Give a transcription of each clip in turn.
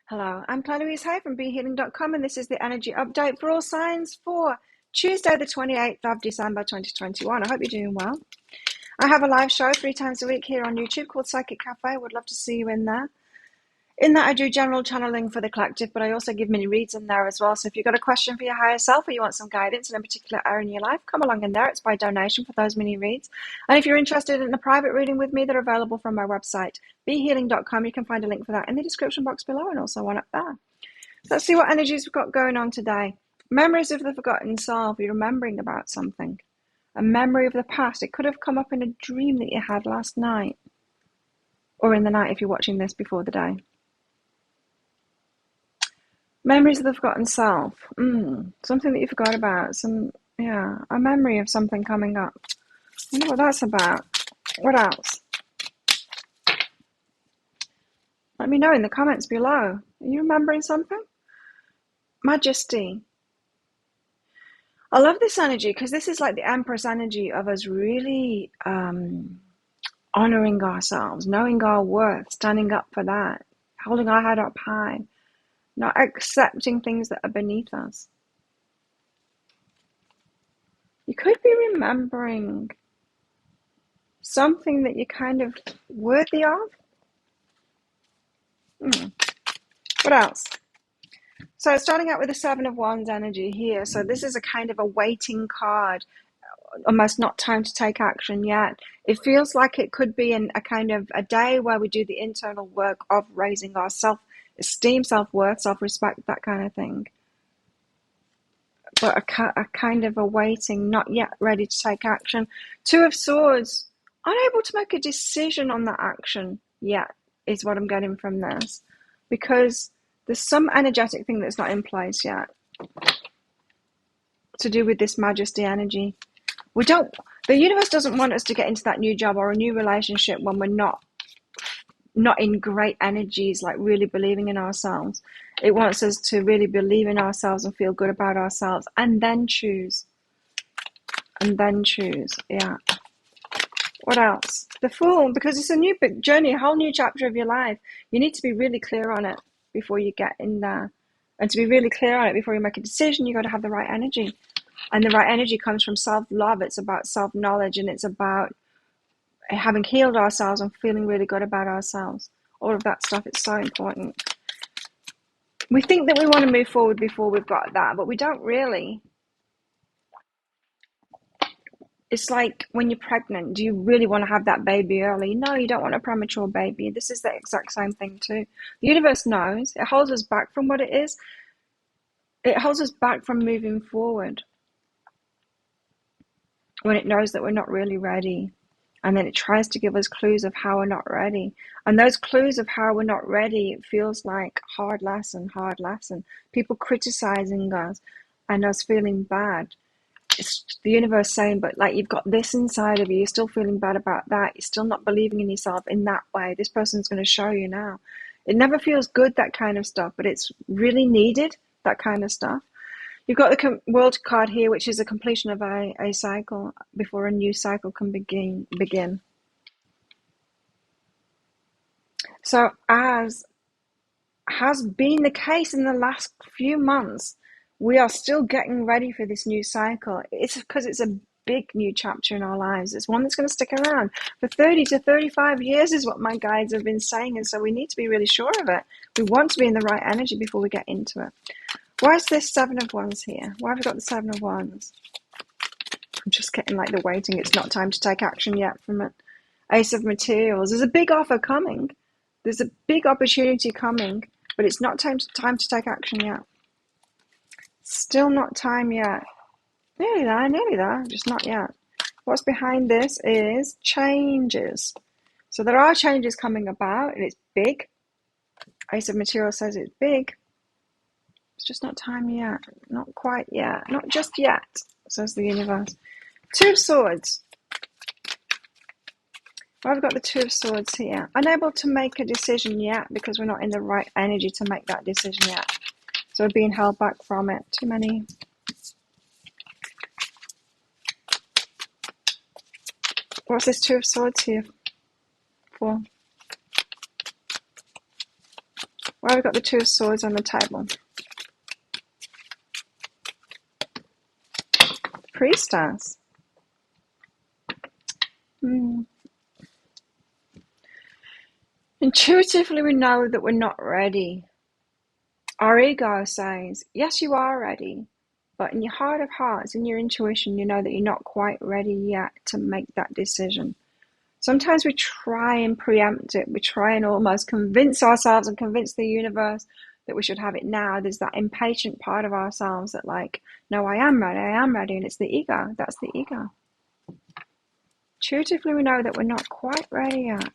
Hello, I'm Claire-Louise Hay from BeHealing.com, and this is the energy update for all signs for Tuesday, the 28th of December 2021. I hope you're doing well. I have a live show 3 times a week here on YouTube called Psychic Cafe. Would love to see you in there. In that, I do general channeling for the collective, but I also give mini reads in there as well. So if you've got a question for your higher self or you want some guidance in a particular area in your life, come along in there. It's by donation for those mini reads. And if you're interested in a private reading with me, they're available from my website, BeHealing.com. You can find a link for that in the description box below and also one up there. Let's see what energies we've got going on today. Memories of the forgotten self. You're remembering about something. A memory of the past. It could have come up in a dream that you had last night. Or in the night if you're watching this before the day. Memories of the forgotten self. Something that you forgot about. A memory of something coming up. I wonder what that's about. What else? Let me know in the comments below. Are you remembering something? Majesty. I love this energy because this is like the Empress energy of us really honoring ourselves, knowing our worth, standing up for that, holding our head up high, not accepting things that are beneath us. You could be remembering something that you're kind of worthy of. What else? So starting out with the 7 of Wands energy here. So this is a kind of a waiting card, almost not time to take action yet. It feels like it could be a kind of a day where we do the internal work of raising our self-esteem, self-worth, self-respect, that kind of thing. But a kind of a waiting, not yet ready to take action. 2 of Swords, unable to make a decision on that action yet is what I'm getting from this. Because there's some energetic thing that's not in place yet to do with this Majesty energy. The universe doesn't want us to get into that new job or a new relationship when we're not in great energies, like really believing in ourselves. It wants us to really believe in ourselves and feel good about ourselves and then choose. Yeah. What else? The Fool, because it's a new big journey, a whole new chapter of your life. You need to be really clear on it before you get in there. And to be really clear on it before you make a decision, you've got to have the right energy. And the right energy comes from self-love. It's about self-knowledge, and it's about having healed ourselves and feeling really good about ourselves. All of that stuff, it's so important. We think that we want to move forward before we've got that, but we don't really. It's like when you're pregnant, do you really want to have that baby early? No, you don't want a premature baby. This is the exact same thing too. The universe knows. It holds us back from what it is. It holds us back from moving forward when it knows that we're not really ready. And then it tries to give us clues of how we're not ready. And those clues of how we're not ready, it feels like hard lesson. People criticizing us and us feeling bad. It's the universe saying, but like, you've got this inside of you, you're still feeling bad about that, you're still not believing in yourself in that way. This person's going to show you now. It never feels good, that kind of stuff, but it's really needed, that kind of stuff. You've got the World card here, which is a completion of a cycle before a new cycle can begin. So as has been the case in the last few months, we are still getting ready for this new cycle. It's because it's a big new chapter in our lives. It's one that's going to stick around for 30 to 35 years is what my guides have been saying. And so we need to be really sure of it. We want to be in the right energy before we get into it. Why is this 7 of Wands here? Why have we got the 7 of Wands? I'm just getting like the waiting. It's not time to take action yet from it. Ace of Materials. There's a big offer coming. There's a big opportunity coming, but it's not time to take action yet. Still not time yet. Nearly there, just not yet. What's behind this is changes. So there are changes coming about, and it's big. Ace of Materials says it's big. It's just not time yet. Not quite yet. Not just yet, says the universe. 2 of Swords. Well, I've got the 2 of Swords here. Unable to make a decision yet because we're not in the right energy to make that decision yet. So we're being held back from it. Too many. What's this 2 of Swords here for? Why have we got the Two of Swords on the table? Priestess. Intuitively, we know that we're not ready. Our ego says, yes, you are ready. But in your heart of hearts, in your intuition, you know that you're not quite ready yet to make that decision. Sometimes we try and preempt it. We try and almost convince ourselves and convince the universe that we should have it now. There's that impatient part of ourselves that like, no, I am ready. And it's the ego. That's the ego. Intuitively, we know that we're not quite ready yet.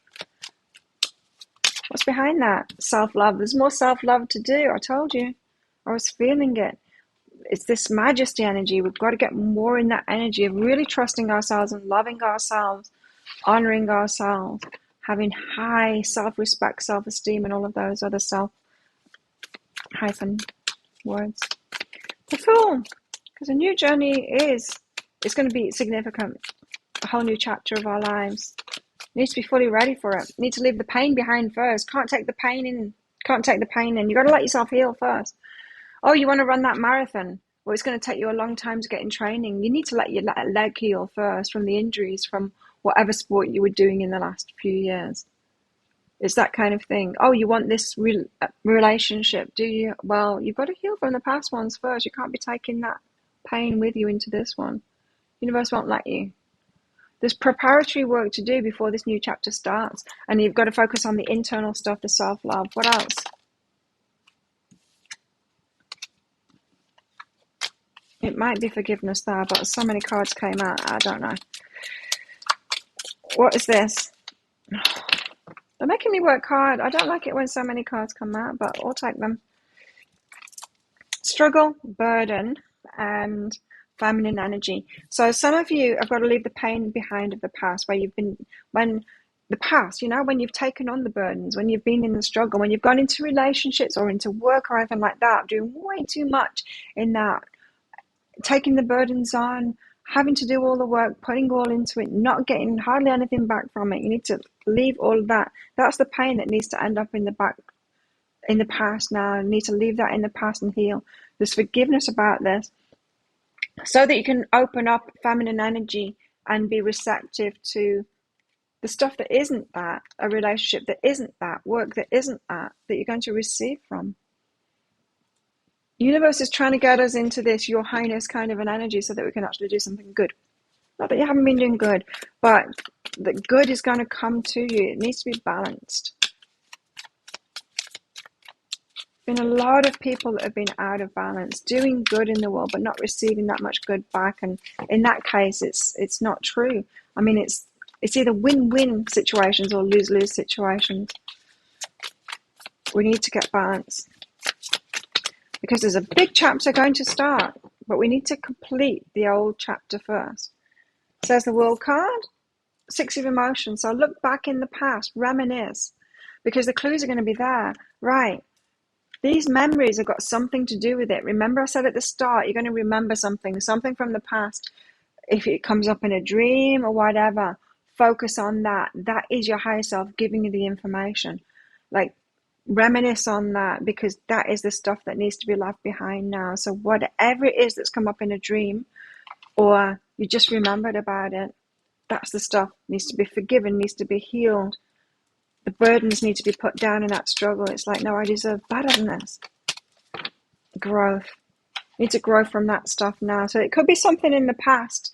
What's behind that? Self-love. There's more self-love to do. I told you. I was feeling it. It's this majesty energy. We've got to get more in that energy of really trusting ourselves and loving ourselves, honoring ourselves, having high self-respect, self-esteem, and all of those other self-hyphen words. The Fool. Because a new journey it's going to be significant. A whole new chapter of our lives. Need to be fully ready for it. Need to leave the pain behind first. Can't take the pain in. You've got to let yourself heal first. Oh, you want to run that marathon? Well, it's going to take you a long time to get in training. You need to let your leg heal first from the injuries from whatever sport you were doing in the last few years. It's that kind of thing. Oh, you want this relationship, do you? Well, you've got to heal from the past ones first. You can't be taking that pain with you into this one. The universe won't let you. There's preparatory work to do before this new chapter starts. And you've got to focus on the internal stuff, the self-love. What else? It might be forgiveness there, but so many cards came out. I don't know. What is this? They're making me work hard. I don't like it when so many cards come out, but I'll take them. Struggle, burden, and feminine energy. So some of you have got to leave the pain behind of the past, when you've taken on the burdens, when you've been in the struggle, when you've gone into relationships or into work or anything like that, doing way too much in that, taking the burdens on, having to do all the work, putting all into it, not getting hardly anything back from it. You need to leave all of that. That's the pain that needs to end up in the past now. You need to leave that in the past and heal. There's forgiveness about this, so that you can open up feminine energy and be receptive to the stuff that isn't that, a relationship that isn't that, work that isn't that you're going to receive from. The universe is trying to get us into this Your Highness kind of an energy so that we can actually do something good. Not that you haven't been doing good, but the good is going to come to you. It needs to be balanced. Been a lot of people that have been out of balance, doing good in the world, but not receiving that much good back. And in that case, it's not true. I mean, it's either win-win situations or lose-lose situations. We need to get balance. Because there's a big chapter going to start, but we need to complete the old chapter first. Says the World card, 6 of Emotions. So look back in the past, reminisce, because the clues are going to be there. Right. These memories have got something to do with it. Remember I said at the start, you're going to remember something from the past. If it comes up in a dream or whatever, focus on that. That is your higher self giving you the information. Like, reminisce on that, because that is the stuff that needs to be left behind now. So whatever it is that's come up in a dream, or you just remembered about it, that's the stuff needs to be forgiven, needs to be healed. The burdens need to be put down in that struggle. It's like, no, I deserve better than this. Growth. You need to grow from that stuff now. So it could be something in the past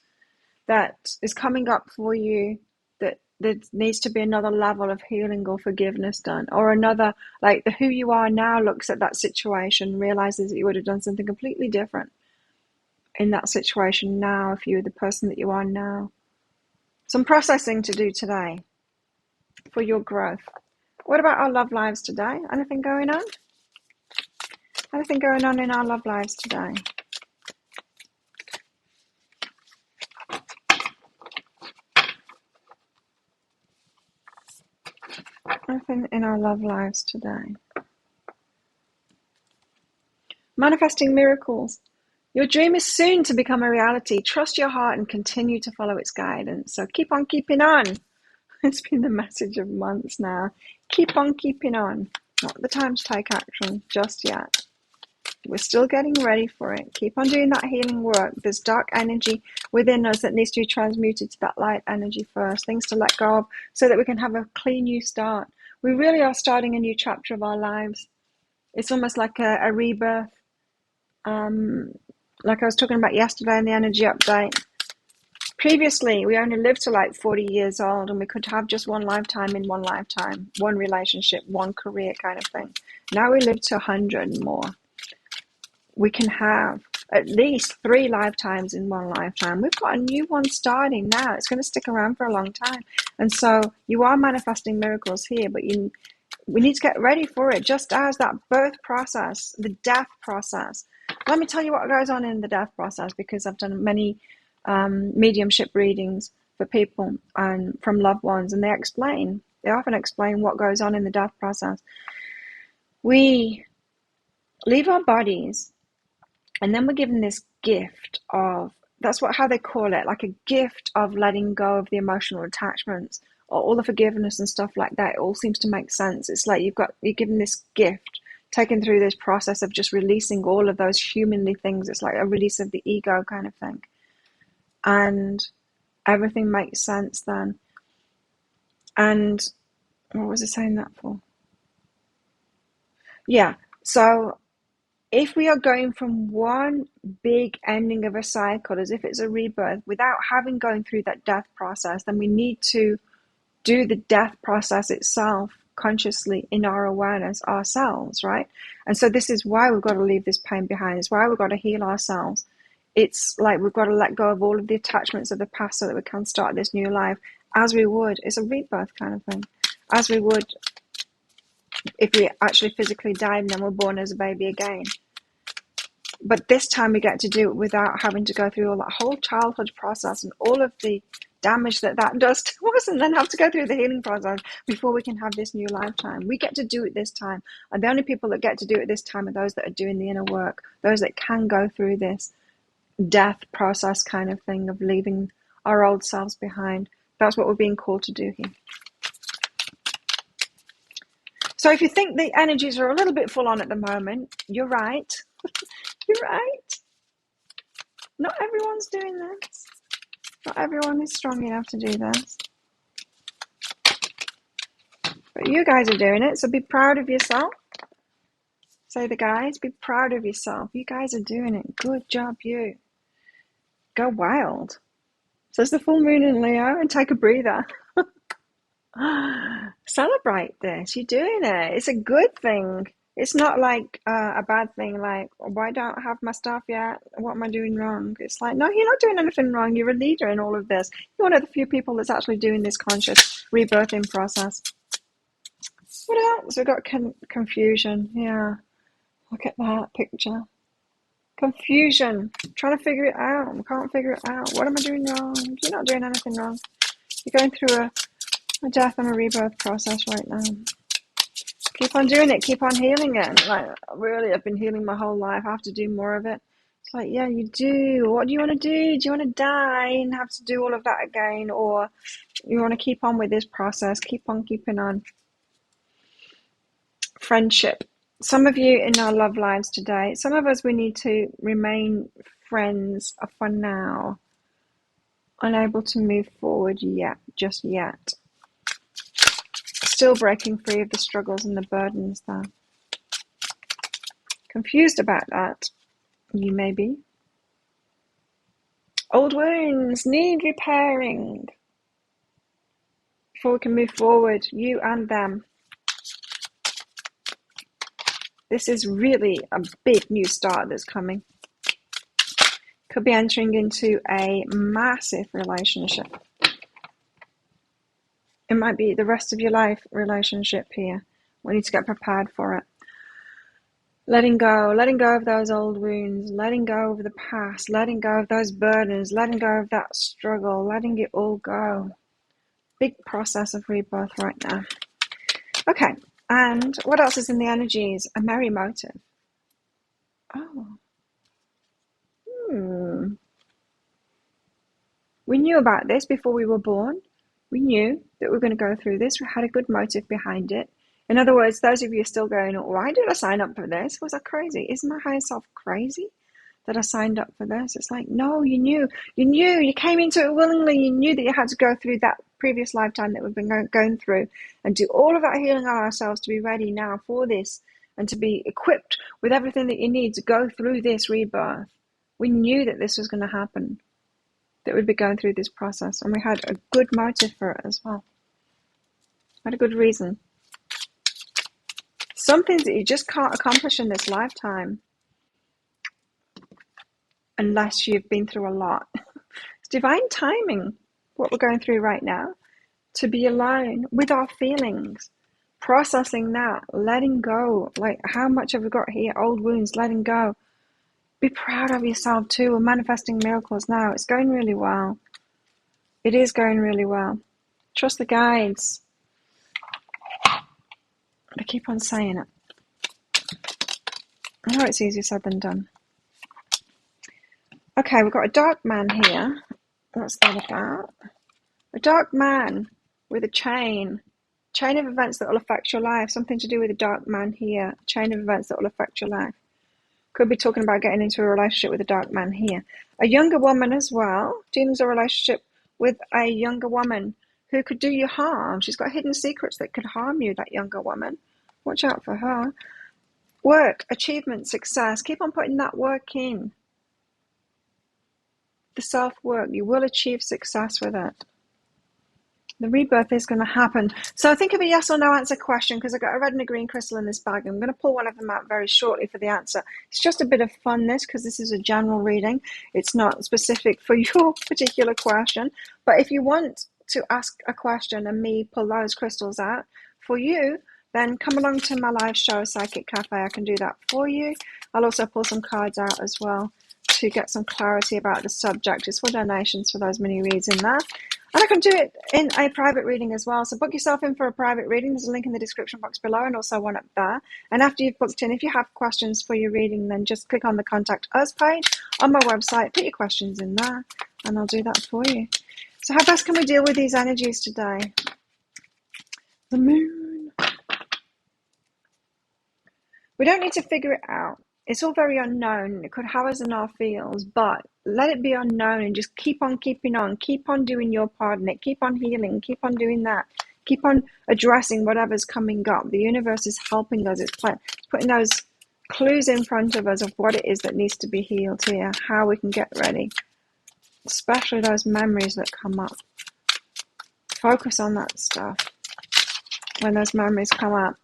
that is coming up for you, that there needs to be another level of healing or forgiveness done. Or another, like the who you are now looks at that situation, realizes that you would have done something completely different in that situation now if you were the person that you are now. Some processing to do today for your growth. What about our love lives today? Anything going on? Anything going on in our love lives today? Anything in our love lives today? Manifesting miracles. Your dream is soon to become a reality. Trust your heart and continue to follow its guidance. So keep on keeping on. It's been the message of months now. Keep on keeping on. Not the time to take action just yet. We're still getting ready for it. Keep on doing that healing work. There's dark energy within us that needs to be transmuted to that light energy first. Things to let go of so that we can have a clean new start. We really are starting a new chapter of our lives. It's almost like a rebirth. Like I was talking about yesterday in the energy update. Previously, we only lived to like 40 years old, and we could have just one lifetime in one lifetime, one relationship, one career kind of thing. Now we live to 100 and more. We can have at least 3 lifetimes in one lifetime. We've got a new one starting now. It's going to stick around for a long time. And so you are manifesting miracles here, but we need to get ready for it, just as that birth process, the death process. Let me tell you what goes on in the death process, because I've done many mediumship readings for people and from loved ones, and they often explain what goes on in the death process. We leave our bodies, and then we're given this gift of, that's how they call it, like a gift of letting go of the emotional attachments, or all the forgiveness and stuff like that. It all seems to make sense. It's like you're given this gift, taken through this process of just releasing all of those humanly things. It's like a release of the ego kind of thing. And everything makes sense then. And what was I saying that for? Yeah, so if we are going from one big ending of a cycle as if it's a rebirth without having gone through that death process, then we need to do the death process itself consciously in our awareness ourselves, right? And so this is why we've got to leave this pain behind. It's why we've got to heal ourselves. It's like we've got to let go of all of the attachments of the past so that we can start this new life as we would. It's a rebirth kind of thing. As we would if we actually physically died and then we're born as a baby again. But this time we get to do it without having to go through all that whole childhood process and all of the damage that does to us, and then have to go through the healing process before we can have this new lifetime. We get to do it this time. And the only people that get to do it this time are those that are doing the inner work, those that can go through this death process kind of thing of leaving our old selves behind. That's what we're being called to do here. So if you think the energies are a little bit full on at the moment, you're right. You're right. Not everyone's doing this. Not everyone is strong enough to do this. But you guys are doing it, so be proud of yourself. Say the guys, be proud of yourself. You guys are doing it. Good job, you. Go wild. Says the full moon in Leo, and take a breather. Celebrate this. You're doing it. It's a good thing. It's not like a bad thing, like, why don't I have my stuff yet? What am I doing wrong? It's like, no, you're not doing anything wrong. You're a leader in all of this. You're one of the few people that's actually doing this conscious rebirthing process. What else? We've got confusion. Yeah. Look at that picture. Confusion. Trying to figure it out. We can't figure it out. What am I doing wrong? You're not doing anything wrong. You're going through a death and a rebirth process right now. Keep on doing it. Keep on healing it. Like, really, I've been healing my whole life. I have to do more of it. It's like, yeah, you do. What do you want to do? Do you want to die and have to do all of that again? Or you want to keep on with this process? Keep on keeping on. Friendship. Some of you in our love lives today, some of us, we need to remain friends for now. Unable to move forward yet, just yet. Still breaking free of the struggles and the burdens there. Confused about that, you may be. Old wounds need repairing before we can move forward, you and them. This is really a big new start that's coming. Could be entering into a massive relationship. It might be the rest of your life relationship here. We need to get prepared for it. Letting go of those old wounds, letting go of the past, letting go of those burdens, letting go of that struggle, letting it all go. Big process of rebirth right now. Okay, and what else is in the energies? A merry motive. Oh. We knew about this before we were born. We knew that we were going to go through this. We had a good motive behind it. In other words, those of you still going, why did I sign up for this? Was I crazy? Is my higher self crazy that I signed up for this? It's like, no, you knew, you came into it willingly. You knew that you had to go through that previous lifetime that we've been going through and do all of that healing on ourselves to be ready now for this and to be equipped with everything that you need to go through this rebirth. We knew that this was going to happen, that we'd be going through this process, and we had a good motive for it as well. Had a good reason. Some things that you just can't accomplish in this lifetime unless you've been through a lot. It's divine timing, what we're going through right now, to be alone with our feelings, processing that, letting go. Like, how much have we got here? Old wounds, letting go. Be proud of yourself too. We're manifesting miracles now. It's going really well. It is going really well. Trust the guides. I keep on saying it. I know it's easier said than done. Okay, we've got a dark man here. What's that about? A dark man with a chain. Chain of events that will affect your life. Something to do with a dark man here. Chain of events that will affect your life. Could be talking about getting into a relationship with a dark man here. A younger woman as well. Dealing with a relationship with a younger woman who could do you harm. She's got hidden secrets that could harm you, that younger woman. Watch out for her. Work, achievement, success. Keep on putting that work in. The self-work. You will achieve success with it. The rebirth is going to happen. So think of a yes or no answer question, because I've got a red and a green crystal in this bag. I'm going to pull one of them out very shortly for the answer. It's just a bit of fun, because this is a general reading. It's not specific for your particular question. But if you want to ask a question and me pull those crystals out for you, then come along to my live show, Psychic Cafe. I can do that for you. I'll also pull some cards out as well to get some clarity about the subject. It's for donations for those mini reads in there. And I can do it in a private reading as well. So book yourself in for a private reading. There's a link in the description box below and also one up there. And after you've booked in, if you have questions for your reading, then just click on the Contact Us page on my website. Put your questions in there and I'll do that for you. So how best can we deal with these energies today? The moon. We don't need to figure it out. It's all very unknown. It could have us in our feels, but let it be unknown and just keep on keeping on. Keep on doing your part in it. Keep on healing. Keep on doing that. Keep on addressing whatever's coming up. The universe is helping us. It's putting those clues in front of us of what it is that needs to be healed here, how we can get ready, especially those memories that come up. Focus on that stuff when those memories come up.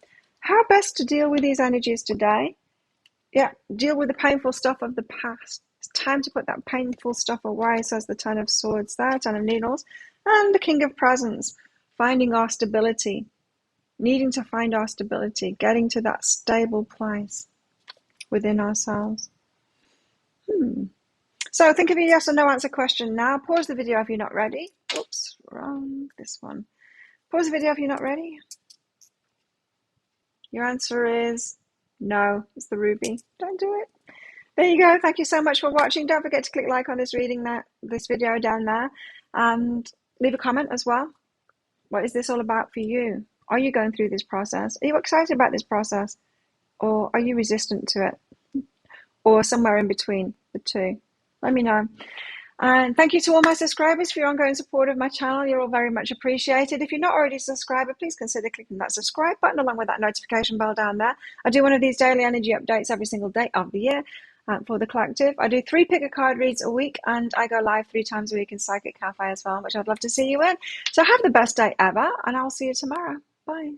How best to deal with these energies today? Yeah, deal with the painful stuff of the past. It's time to put that painful stuff away, says the Ten of Swords there, Ten of Needles, and the King of Presents. Finding our stability, needing to find our stability, getting to that stable place within ourselves. So think of a yes or no answer question now. Pause the video if you're not ready. Oops, wrong, this one. Pause the video if you're not ready. Your answer is no, it's the ruby. Don't do it. There you go. Thank you so much for watching. Don't forget to click like on this this video down there, and leave a comment as well. What is this all about for you? Are you going through this process? Are you excited about this process, or are you resistant to it, or somewhere in between the two? Let me know. And thank you to all my subscribers for your ongoing support of my channel. You're all very much appreciated. If you're not already a subscriber, please consider clicking that subscribe button along with that notification bell down there. I do one of these daily energy updates every single day of the year for the collective. I do 3 pick-a-card reads a week, and I go live 3 times a week in Psychic Cafe as well, which I'd love to see you in. So have the best day ever, and I'll see you tomorrow. Bye.